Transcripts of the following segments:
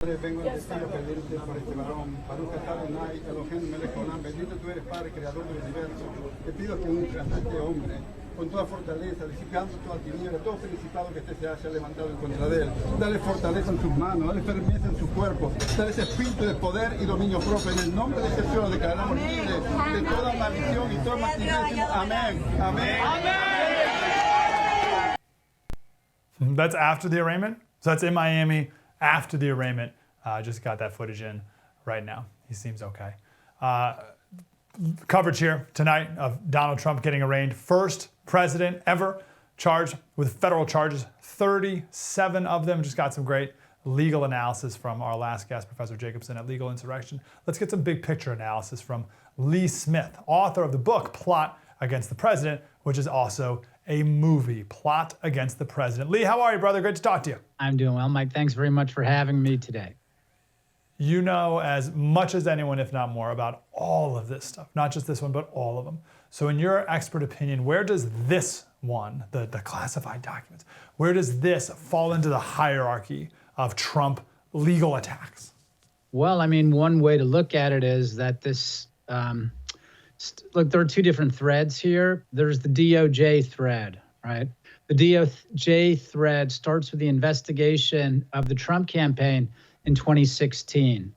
Vengo al destino a pedirte por este varón, Baruch atah Adonai, Eloheinu melech haolam, bendito tú eres Padre, Creador del universo. Te pido que unjas a este hombre con toda fortaleza, disipando toda tiniebla, todo principado que este se haya levantado en contra de él. Dale fortaleza en sus manos, dale firmeza en su cuerpo, dale ese espíritu de poder y dominio propio. En el nombre de Jesús lo declaramos libre de toda maldición y toda maldición. Amén. Amén. That's after the arraignment. So that's in Miami after the arraignment. I just got that footage in right now. He seems okay. Coverage here tonight of Donald Trump getting arraigned. First president ever charged with federal charges, 37 of them. Just got some great legal analysis from our last guest, Professor Jacobson at Legal Insurrection. Let's get some big picture analysis from Lee Smith, author of the book Plot Against the President, which is also a movie, Plot Against the President. Lee, how are you, brother? Great to talk to you. I'm doing well, Mike. Thanks very much for having me today. You know as much as anyone, if not more, about all of this stuff, not just this one, but all of them. So in your expert opinion, where does this one, the classified documents, where does this fall into the hierarchy of Trump legal attacks? Well, I mean, one way to look at it is that this, look, there are two different threads here. There's the DOJ thread, right? The DOJ thread starts with the investigation of the Trump campaign in 2016,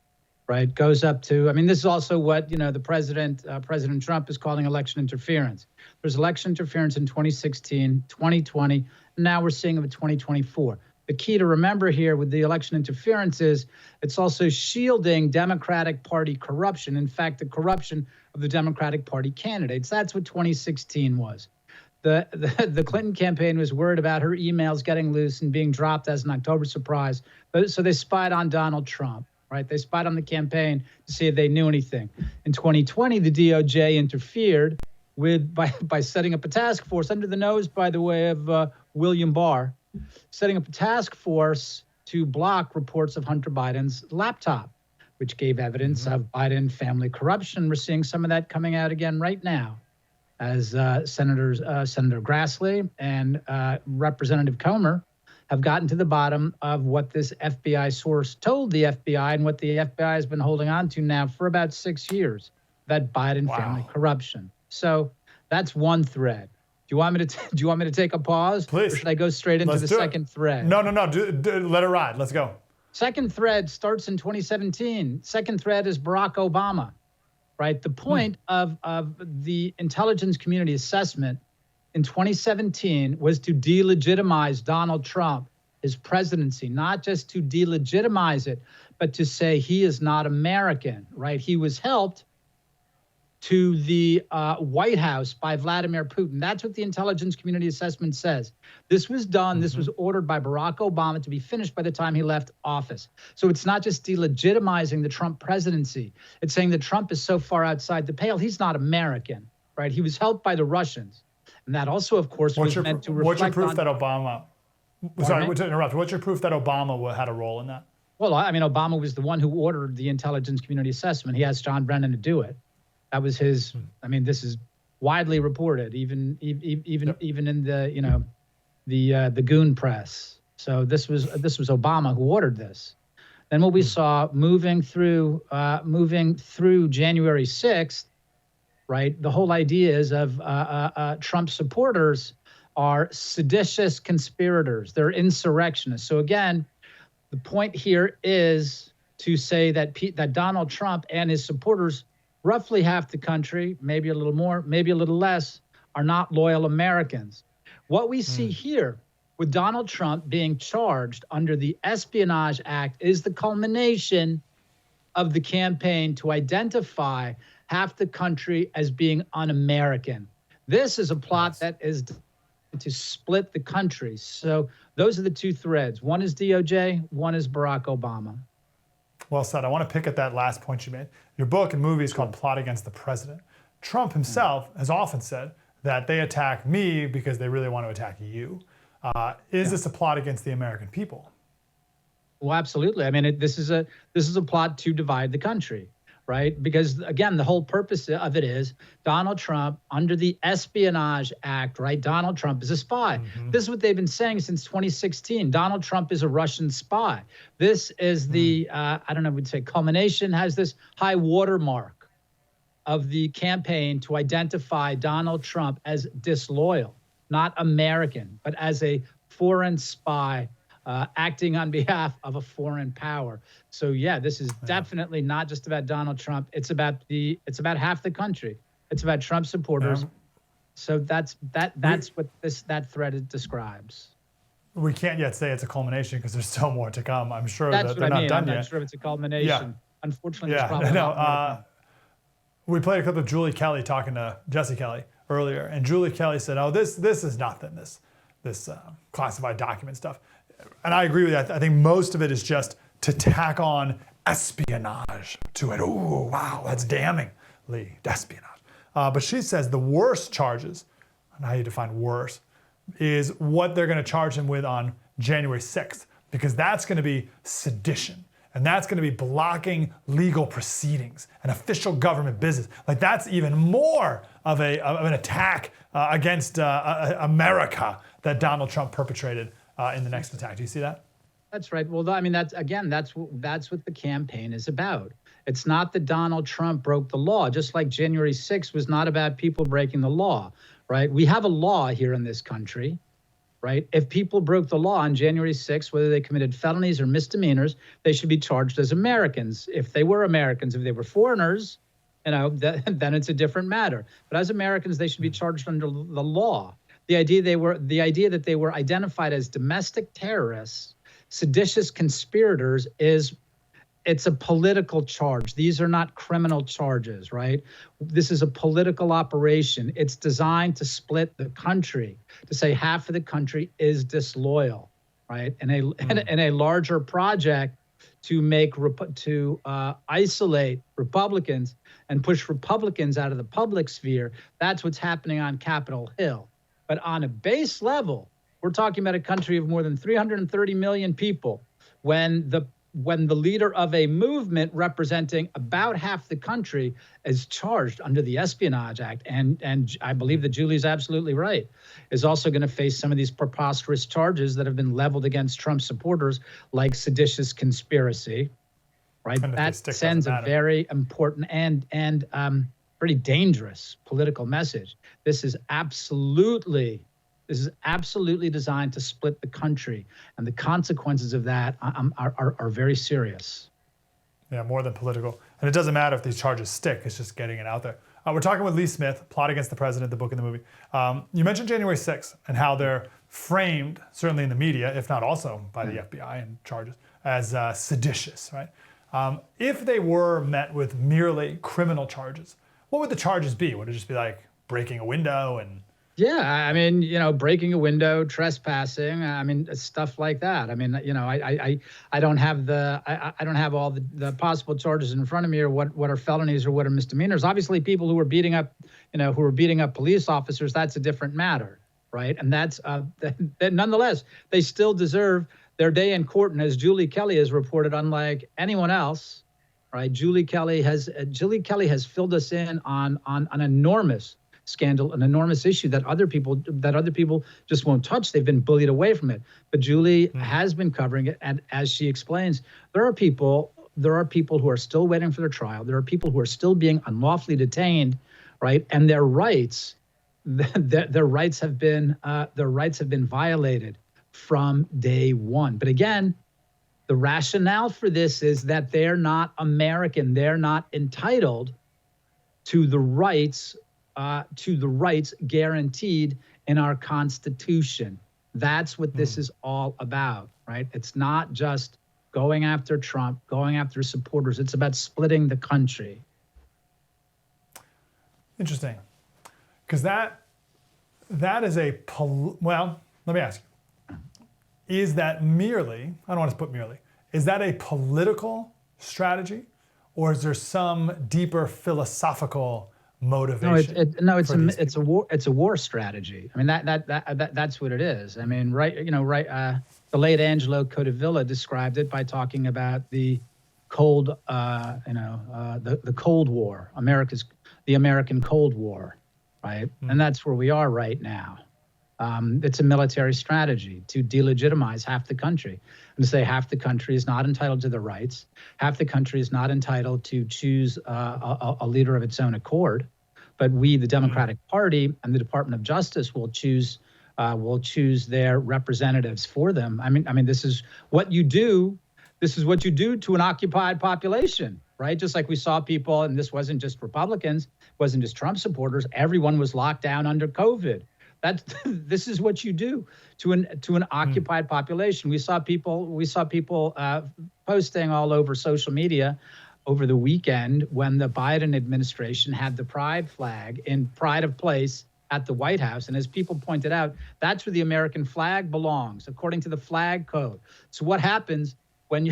right? Goes up to, I mean, this is also what, the President Trump is calling election interference. There's election interference in 2016, 2020, and now we're seeing it in 2024. The key to remember here with the election interference is it's also shielding Democratic Party corruption. In fact, the corruption of the Democratic Party candidates. That's what 2016 was. The Clinton campaign was worried about her emails getting loose and being dropped as an October surprise. So they spied on Donald Trump, right? They spied on the campaign to see if they knew anything. In 2020, the DOJ interfered by setting up a task force under the nose, by the way, of William Barr, setting up a task force to block reports of Hunter Biden's laptop, which gave evidence of Biden family corruption. We're seeing some of that coming out again right now, as Senator Grassley and Representative Comer have gotten to the bottom of what this FBI source told the FBI and what the FBI has been holding on to now for about 6 years, that Biden family corruption. So that's one thread. Do you want me to take a pause? Please. Or should I go straight into the second thread? No. Let it ride. Let's go. Second thread starts in 2017. Second thread is Barack Obama, right? The point of the intelligence community assessment in 2017 was to delegitimize Donald Trump, his presidency, not just to delegitimize it, but to say he is not American, right? He was helped to the White House by Vladimir Putin. That's what the intelligence community assessment says. This was done, this was ordered by Barack Obama to be finished by the time he left office. So it's not just delegitimizing the Trump presidency. It's saying that Trump is so far outside the pale, he's not American, right? He was helped by the Russians. And that also, of course, was meant to reflect What's your proof that Obama, sorry to interrupt, what's your proof that Obama had a role in that? Well, I mean, Obama was the one who ordered the intelligence community assessment. He asked John Brennan to do it. That was his. I mean, this is widely reported, even in the the goon press. So this was Obama who ordered this. Then what we saw moving through January 6th, right? The whole idea is of Trump supporters are seditious conspirators. They're insurrectionists. So again, the point here is to say that Donald Trump and his supporters, roughly half the country, maybe a little more, maybe a little less, are not loyal Americans. What we see here with Donald Trump being charged under the Espionage Act is the culmination of the campaign to identify half the country as being un-American. This is a plot that is to split the country. So those are the two threads. One is DOJ, one is Barack Obama. Well said. I want to pick at that last point you made. Your book and movie is called Plot Against the President. Trump himself has often said that they attack me because they really want to attack you. Is this a plot against the American people? Well, absolutely. I mean, this is a plot to divide the country, right? Because again, the whole purpose of it is Donald Trump, under the Espionage Act, right? Donald Trump is a spy. This is what they've been saying since 2016. Donald Trump is a Russian spy. This is the, I don't know, we'd say culmination, has this high watermark of the campaign to identify Donald Trump as disloyal, not American, but as a foreign spy acting on behalf of a foreign power. So yeah, this is definitely not just about Donald Trump. It's about half the country. It's about Trump supporters. Yeah. So that's what that thread describes. We can't yet say it's a culmination because there's still more to come. I'm sure That's that they're what I not mean. done I'm yet. not sure if it's a culmination. Yeah. Unfortunately, there's probably no. not more to come. We played a clip of Julie Kelly talking to Jesse Kelly earlier, and Julie Kelly said, "Oh, this is nothing. This classified document stuff." And I agree with that. I think most of it is just to tack on espionage to it. Oh, wow, that's damningly espionage. But she says the worst charges, and how you define worse, is what they're going to charge him with on January 6th, because that's going to be sedition. And that's going to be blocking legal proceedings and official government business. Like, that's even more of an attack against America that Donald Trump perpetrated in the next attack. Do you see that? That's right. Well, I mean, that's what the campaign is about. It's not that Donald Trump broke the law, just like January 6th was not about people breaking the law, right? We have a law here in this country, right? If people broke the law on January 6th, whether they committed felonies or misdemeanors, they should be charged as Americans. If they were Americans, if they were foreigners, then it's a different matter. But as Americans, they should be charged under the law. The idea that they were identified as domestic terrorists, seditious conspirators, it's a political charge. These are not criminal charges, right? This is a political operation. It's designed to split the country, to say half of the country is disloyal, right? And a larger project to isolate Republicans and push Republicans out of the public sphere. That's what's happening on Capitol Hill. But on a base level, we're talking about a country of more than 330 million people. When the leader of a movement representing about half the country is charged under the Espionage Act, and I believe that Julie's absolutely right, is also going to face some of these preposterous charges that have been leveled against Trump supporters, like seditious conspiracy, right? That sends a very important and pretty dangerous political message. This is absolutely designed to split the country, and the consequences of that are very serious. Yeah, more than political. And it doesn't matter if these charges stick, it's just getting it out there. We're talking with Lee Smith, Plot Against the President, the book and the movie. You mentioned January 6th and how they're framed, certainly in the media, if not also by the FBI and charges, as seditious, right? If they were met with merely criminal charges, what would the charges be? Would it just be like breaking a window and... Yeah, I mean, breaking a window, trespassing, I mean, stuff like that. I mean, I don't have all the possible charges in front of me, or what are felonies or what are misdemeanors. Obviously, people who are beating up police officers, that's a different matter, right? And that's nonetheless, they still deserve their day in court. And as Julie Kelly has reported, unlike anyone else, right? Julie Kelly has filled us in on an enormous scandal, an enormous issue that other people just won't touch. They've been bullied away from it. But Julie has been covering it, and as she explains, there are people who are still waiting for their trial. There are people who are still being unlawfully detained, right? And their rights have been violated from day one. But again, the rationale for this is that they're not American. They're not entitled to the rights guaranteed in our Constitution. That's what this is all about, right? It's not just going after Trump, going after supporters. It's about splitting the country. Interesting. Because that is well, let me ask you. Is that merely, I don't want to put merely, is that a political strategy, or is there some deeper philosophical motivation? No, it's a war strategy. I mean, that's what it is. I mean, the late Angelo Codevilla described it by talking about the Cold, the Cold War, the American Cold War, right? And that's where we are right now. It's a military strategy to delegitimize half the country and to say half the country is not entitled to their rights. Half the country is not entitled to choose a leader of its own accord. But we, the Democratic Party and the Department of Justice, will choose their representatives for them. I mean, this is what you do. This is what you do to an occupied population, right? Just like we saw people, and this wasn't just Republicans, wasn't just Trump supporters. Everyone was locked down under COVID. This is what you do to an occupied population. We saw people posting all over social media over the weekend when the Biden administration had the pride flag in pride of place at the White House. And as people pointed out, that's where the American flag belongs, according to the flag code. So what happens when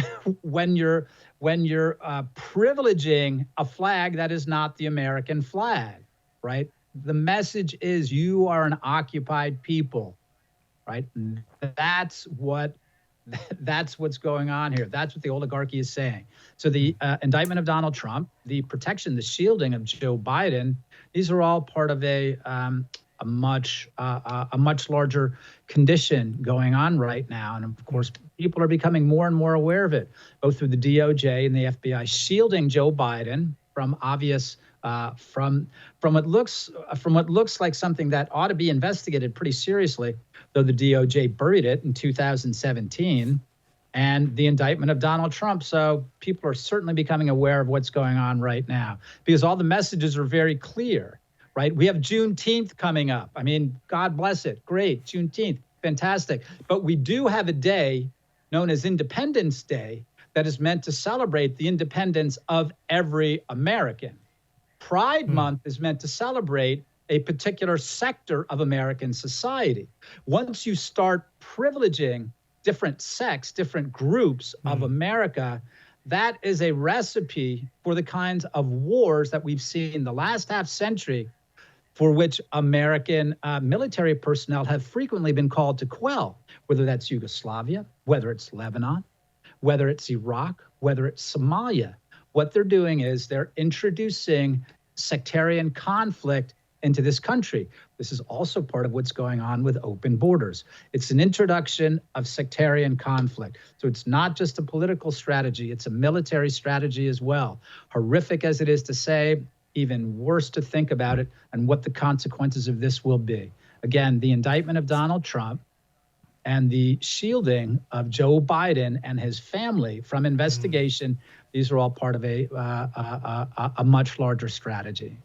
you're privileging a flag that is not the American flag, right? The message is you are an occupied people, right? That's what's going on here. That's what the oligarchy is saying. So the indictment of Donald Trump, the protection, the shielding of Joe Biden, these are all part of a much larger condition going on right now. And of course, people are becoming more and more aware of it, both through the DOJ and the FBI shielding Joe Biden from obvious from what looks like something that ought to be investigated pretty seriously, though the DOJ buried it in 2017, and the indictment of Donald Trump. So people are certainly becoming aware of what's going on right now because all the messages are very clear, right? We have Juneteenth coming up. I mean, God bless it. Great. Juneteenth. Fantastic. But we do have a day known as Independence Day that is meant to celebrate the independence of every American. Pride Month is meant to celebrate a particular sector of American society. Once you start privileging different sects, different groups of America, that is a recipe for the kinds of wars that we've seen in the last half century, for which American military personnel have frequently been called to quell, whether that's Yugoslavia, whether it's Lebanon, whether it's Iraq, whether it's Somalia. What they're doing is they're introducing sectarian conflict into this country. This is also part of what's going on with open borders. It's an introduction of sectarian conflict. So it's not just a political strategy, it's a military strategy as well. Horrific as it is to say, even worse to think about it and what the consequences of this will be. Again, the indictment of Donald Trump and the shielding of Joe Biden and his family from investigation, these are all part of a much larger strategy.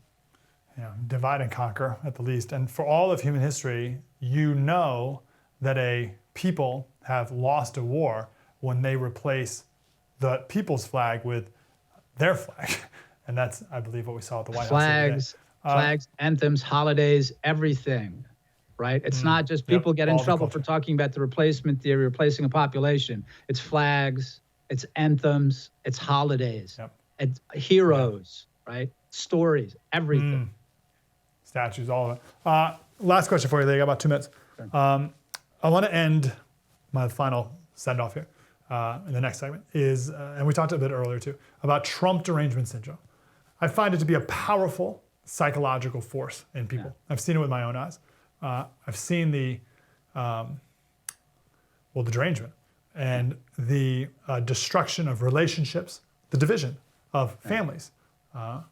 Yeah, divide and conquer at the least. And for all of human history, you know that a people have lost a war when they replace the people's flag with their flag. And that's, I believe, what we saw at the White House. Flags, anthems, holidays, everything, right? It's not just people get in trouble for talking about the replacement theory, replacing a population. It's flags, it's anthems, it's holidays, it's heroes, right? Stories, everything. Statues, all of it. Last question for you. They got about 2 minutes. I want to end my final send-off here in the next segment is, and we talked a bit earlier too, about Trump derangement syndrome. I find it to be a powerful psychological force in people. Yeah. I've seen it with my own eyes. I've seen the derangement and the destruction of relationships, the division of families. I've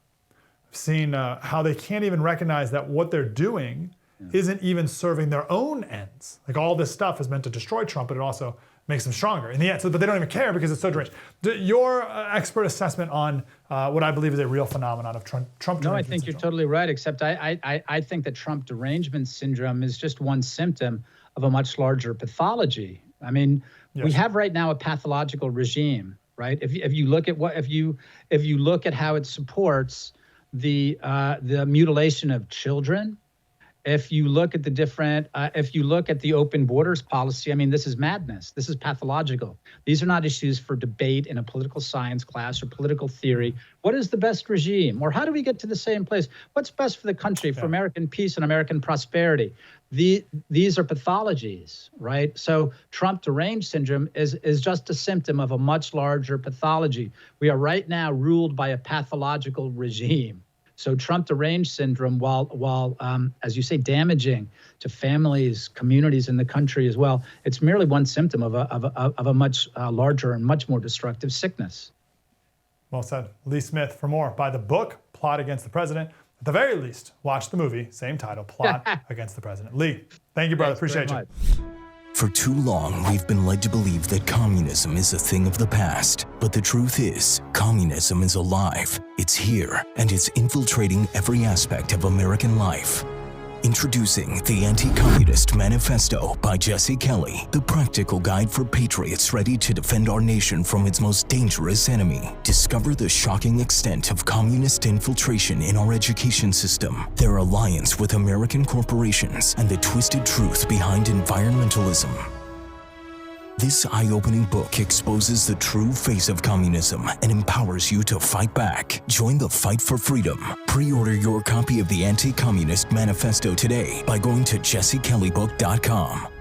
seen how they can't even recognize that what they're doing isn't even serving their own ends. Like all this stuff is meant to destroy Trump, but it also makes them stronger in the end. So, but they don't even care because it's so deranged. Your expert assessment on what I believe is a real phenomenon of Trump derangement No, I think you're totally right, except I think that Trump derangement syndrome is just one symptom of a much larger pathology. I mean, we have right now a pathological regime, right? If you look at if you look at how it supports the mutilation of children If you look at the different, if you look at the open borders policy, I mean, this is madness. This is pathological. These are not issues for debate in a political science class or political theory. What is the best regime? Or how do we get to the same place? What's best for the country, for American peace and American prosperity? These are pathologies, right? So Trump deranged syndrome is just a symptom of a much larger pathology. We are right now ruled by a pathological regime. So Trump deranged syndrome, while as you say, damaging to families, communities in the country as well, it's merely one symptom of a much larger and much more destructive sickness. Well said. Lee Smith. For more, buy the book, Plot Against the President. At the very least, watch the movie, same title, Plot Against the President. Lee, thank you, brother. Thanks Appreciate you. For too long, we've been led to believe that communism is a thing of the past. But the truth is, communism is alive. It's here, and it's infiltrating every aspect of American life. Introducing the Anti-Communist Manifesto by Jesse Kelly, the practical guide for patriots ready to defend our nation from its most dangerous enemy. Discover the shocking extent of communist infiltration in our education system, their alliance with American corporations, and the twisted truth behind environmentalism. This eye-opening book exposes the true face of communism and empowers you to fight back. Join the fight for freedom. Pre-order your copy of the Anti-Communist Manifesto today by going to jessekellybook.com.